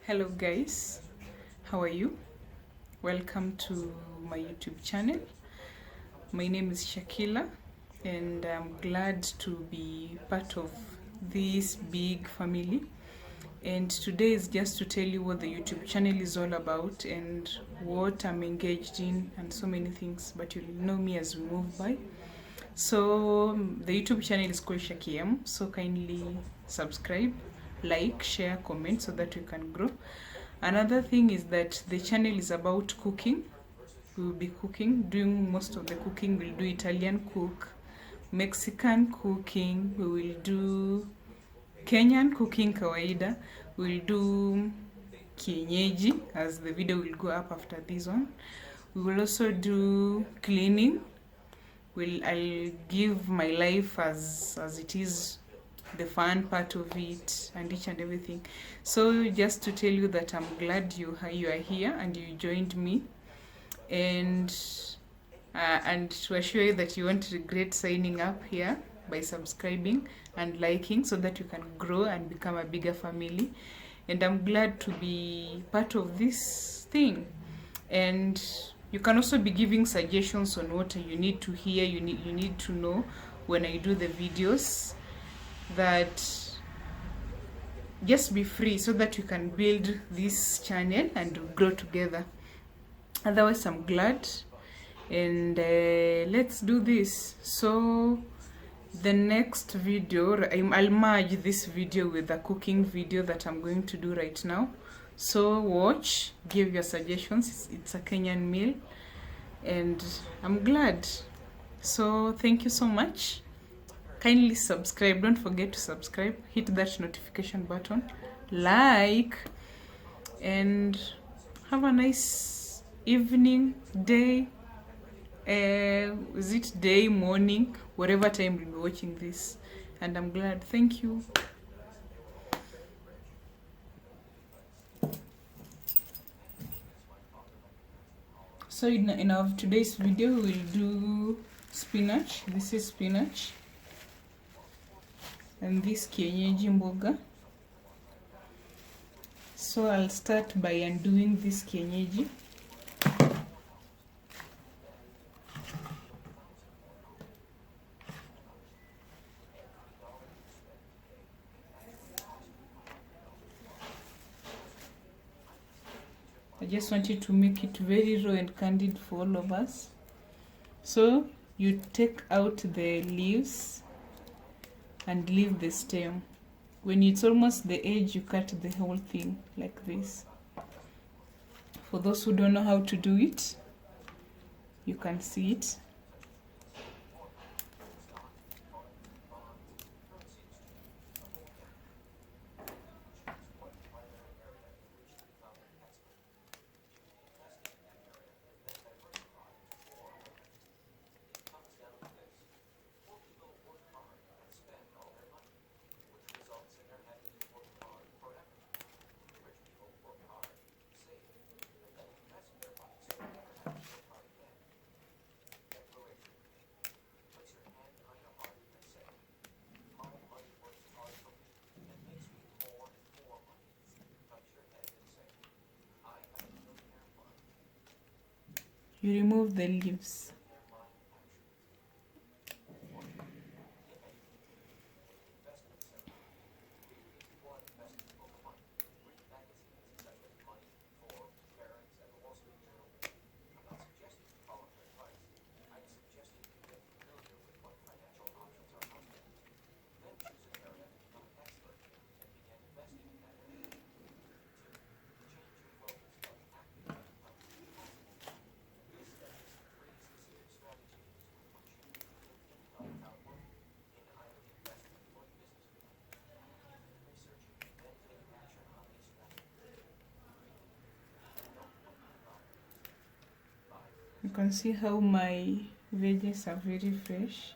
Hello guys, how are you? Welcome to my YouTube channel. My name is Shakila and I'm glad to be part of this big family. And today is just to tell you what the YouTube channel is all about and what I'm engaged in and so many things, but you'll know me as we move by. So the YouTube channel is called Shakiem, so kindly subscribe, like, share, comment so that we can grow. Another thing is that the channel is about cooking. We will be cooking, doing most of the cooking. We'll do Italian cook, Mexican cooking, we will do Kenyan cooking kawaida, we'll do kienyeji as the video will go up after this one. We will also do cleaning. I'll give my life as it is, the fun part of it and each and everything. So just to tell you that I'm glad you are here and you joined me, and to assure you that you won't regret signing up here by subscribing and liking so that you can grow and become a bigger family. And I'm glad to be part of this thing. And you can also be giving suggestions on what you need to hear, you need to know when I do the videos. That just be free so that you can build this channel and grow together. Otherwise, I'm glad, and let's do this. So the next video, I'll merge this video with the cooking video that I'm going to do right now. So watch, give your suggestions. It's a Kenyan meal and I'm glad. So thank you so much. Kindly subscribe, don't forget to subscribe, hit that notification button, like, and have a nice evening, day, is it day, morning, whatever time you'll be watching this. And I'm glad. Thank you. So in our today's video we'll do spinach. This is spinach and this kienyeji mboga. So I'll start by undoing this kienyeji. I just wanted to make it very raw and candid for all of us. So you take out the leaves and leave the stem. When it's almost the edge, you cut the whole thing like this. For those who don't know how to do it, you can see it. You remove the leaves. You can see how my veggies are very fresh.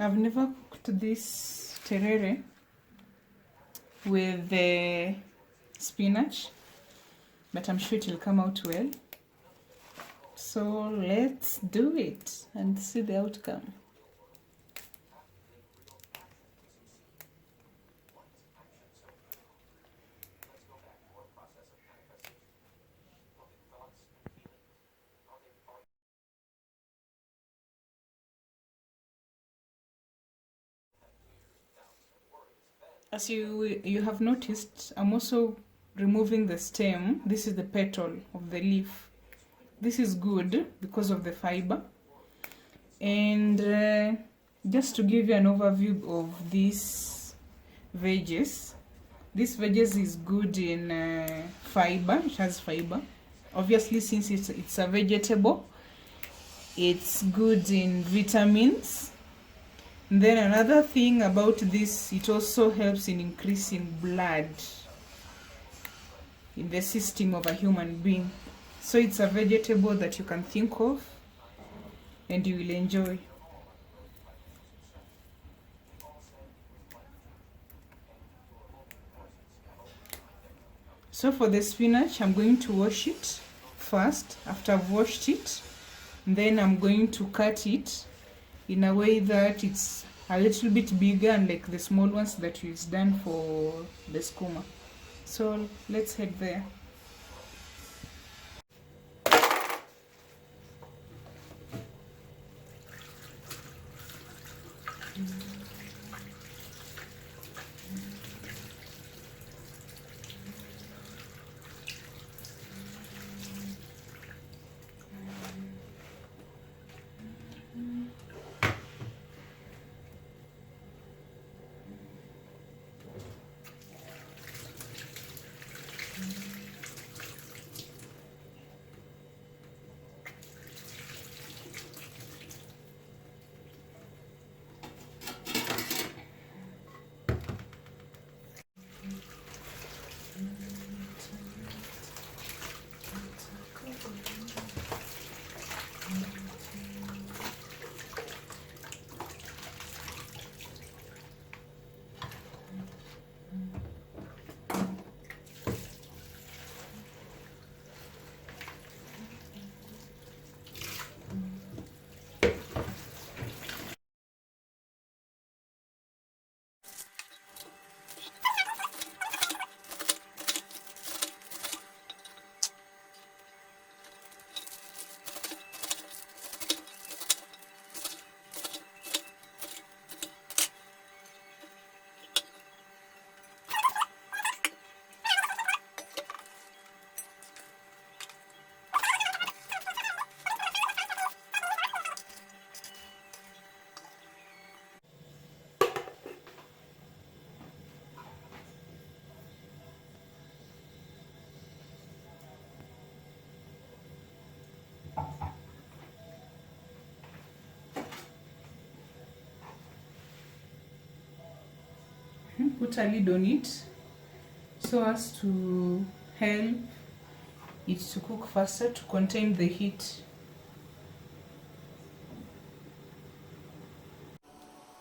I've never cooked this terere with the spinach, but I'm sure it will come out well. So let's do it and see the outcome. As you have noticed, I'm also removing the stem. This is the petal of the leaf. This is good because of the fiber. And just to give you an overview of these veggies, this veggies is good in fiber. It has fiber. Obviously, since it's a vegetable, it's good in vitamins. And then another thing about this, it also helps in increasing blood in the system of a human being. So it's a vegetable that you can think of and you will enjoy. So for the spinach, I'm going to wash it first. After I've washed it, then I'm going to cut it in a way that it's a little bit bigger, and like the small ones that is done for the skuma. So let's head there. Put a lid on it so as to help it to cook faster, to contain the heat.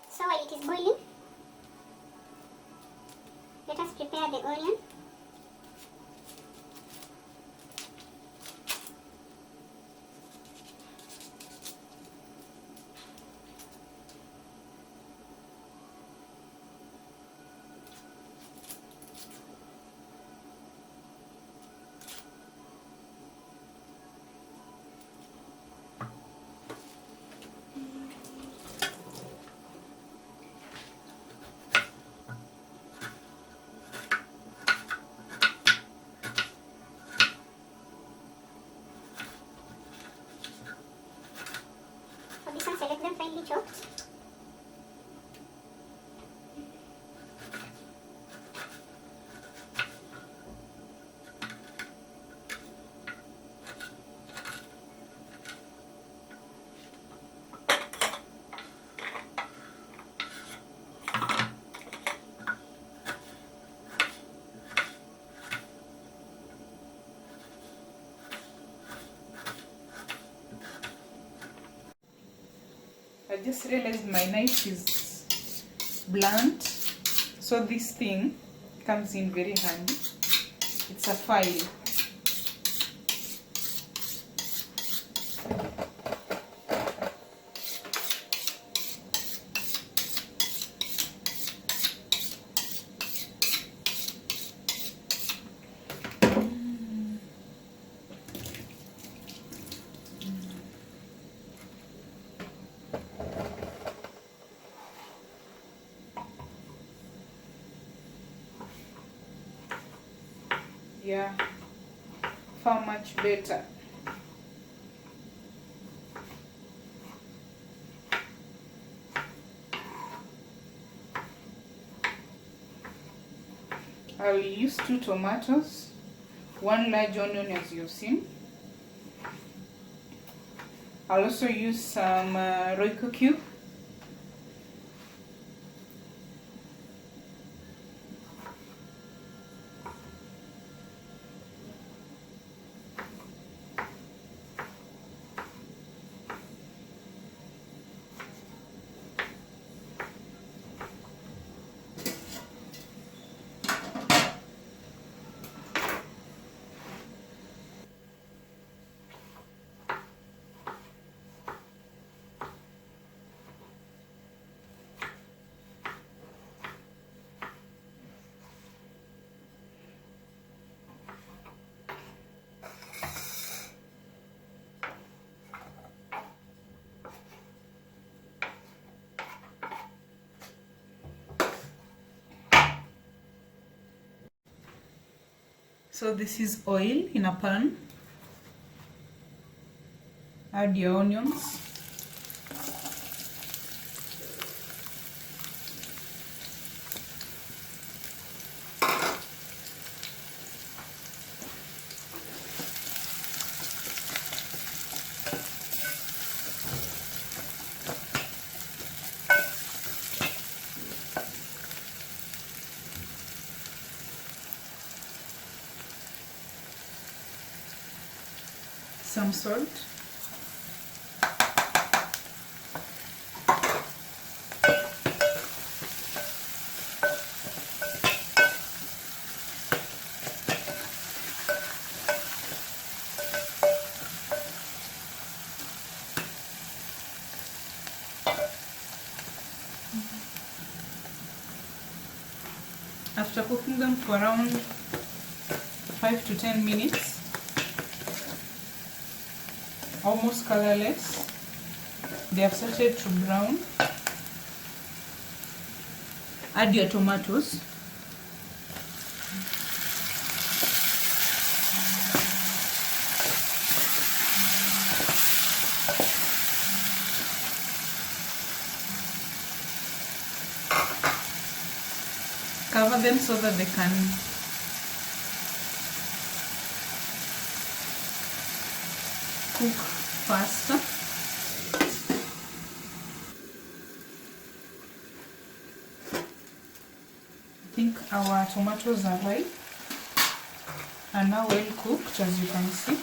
So while it is boiling, let us prepare the onion. For this one, select them finely chopped. just realized my knife is blunt, so this thing comes in very handy. It's a file. Yeah, far much better. I will use 2 tomatoes, 1 large onion as you've seen. I'll also use some Royco cube. So this is oil in a pan. Add your onions. Some salt. After cooking them for around 5 to 10 minutes, almost colorless, they have started to brown. Add your tomatoes. Cover them so that they can cook faster. I think our tomatoes are ripe and now well cooked, as you can see.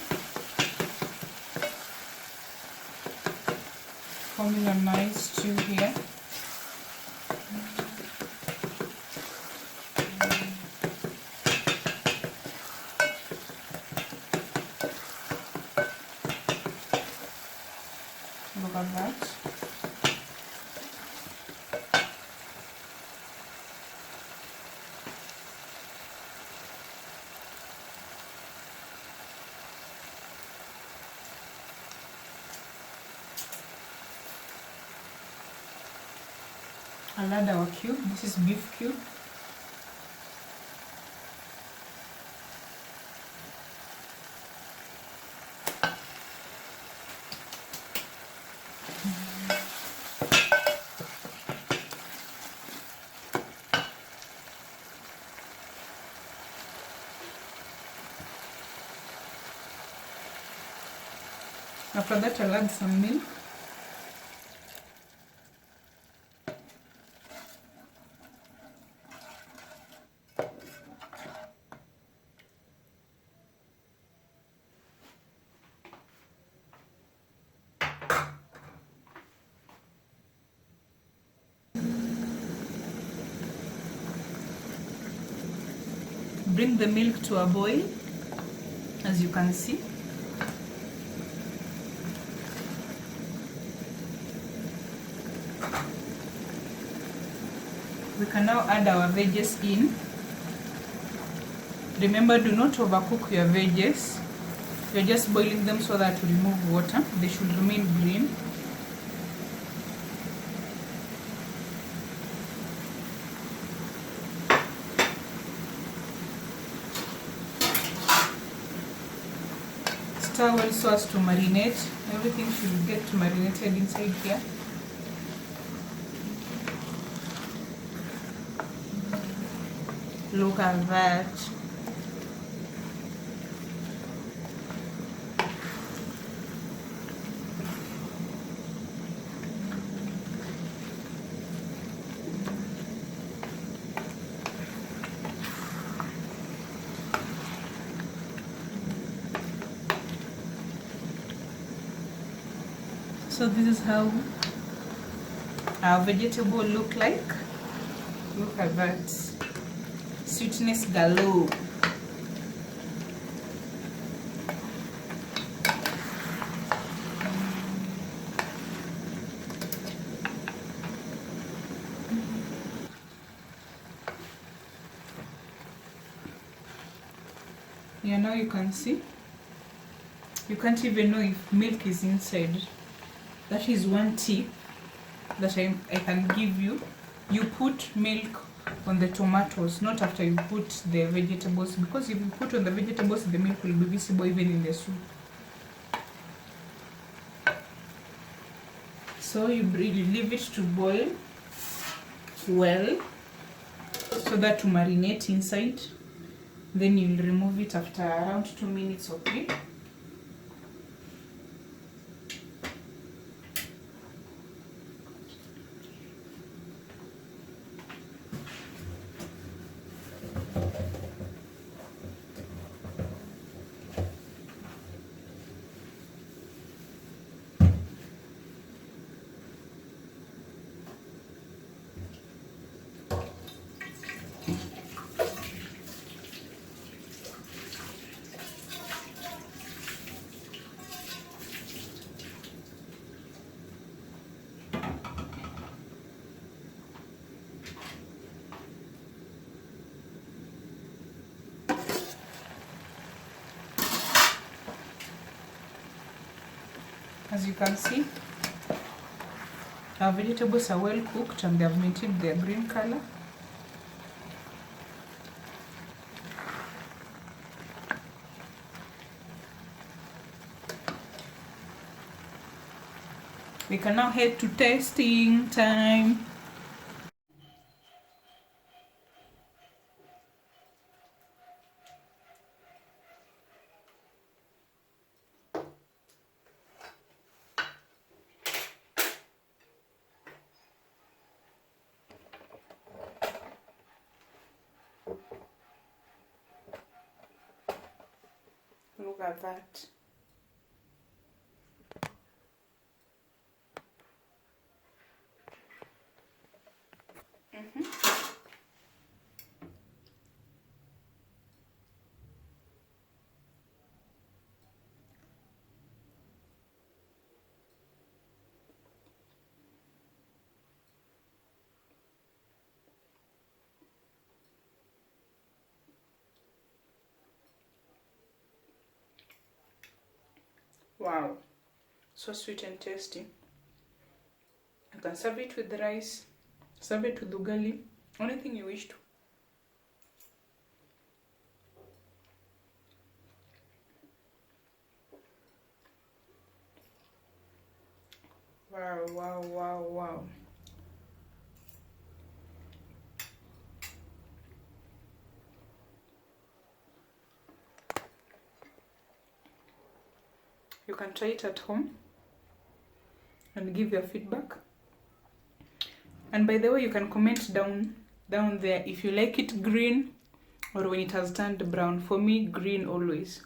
Forming a nice stew here. Look at that. I'll add our cube. This is beef cube. After that, I'll add some milk. bring the milk to a boil, as you can see. We can now add our veggies in. Remember, do not overcook your veggies. You're just boiling them so that to remove water. They should remain green. Stir well so as to marinate. Everything should get marinated inside here. Look at that. So this is how our vegetable look like. Look at that. Sweetness galore. Yeah, now you can see. You can't even know if milk is inside. That is one tip that I can give you. You put milk on the tomatoes, not after you put the vegetables, because if you put on the vegetables, the milk will be visible even in the soup. So you leave it to boil well so that to marinate inside. Then you'll remove it after around 2 minutes or 3. As you can see, our vegetables are well cooked and they have maintained their green color. We can now head to tasting time. Look at that. Wow, so sweet and tasty. You can serve it with the rice, serve it with ugali, anything you wish to. Wow, wow, wow, wow. You can try it at home and give your feedback. And by the way, you can comment down there if you like it green or when it has turned brown. For me, green always.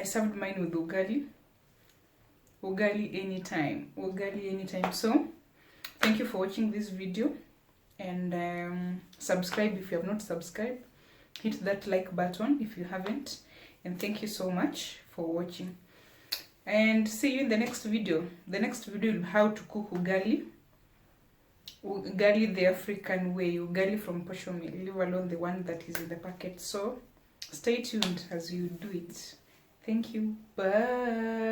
served mine with ugali. Ugali anytime. So thank you for watching this video, and subscribe if you have not subscribed. Hit that like button if you haven't, and thank you so much for watching, and see you in the next video. The next video is how to cook ugali the African way, ugali from posho meal, leave alone the one that is in the packet. So stay tuned as you do it. Thank you. Bye.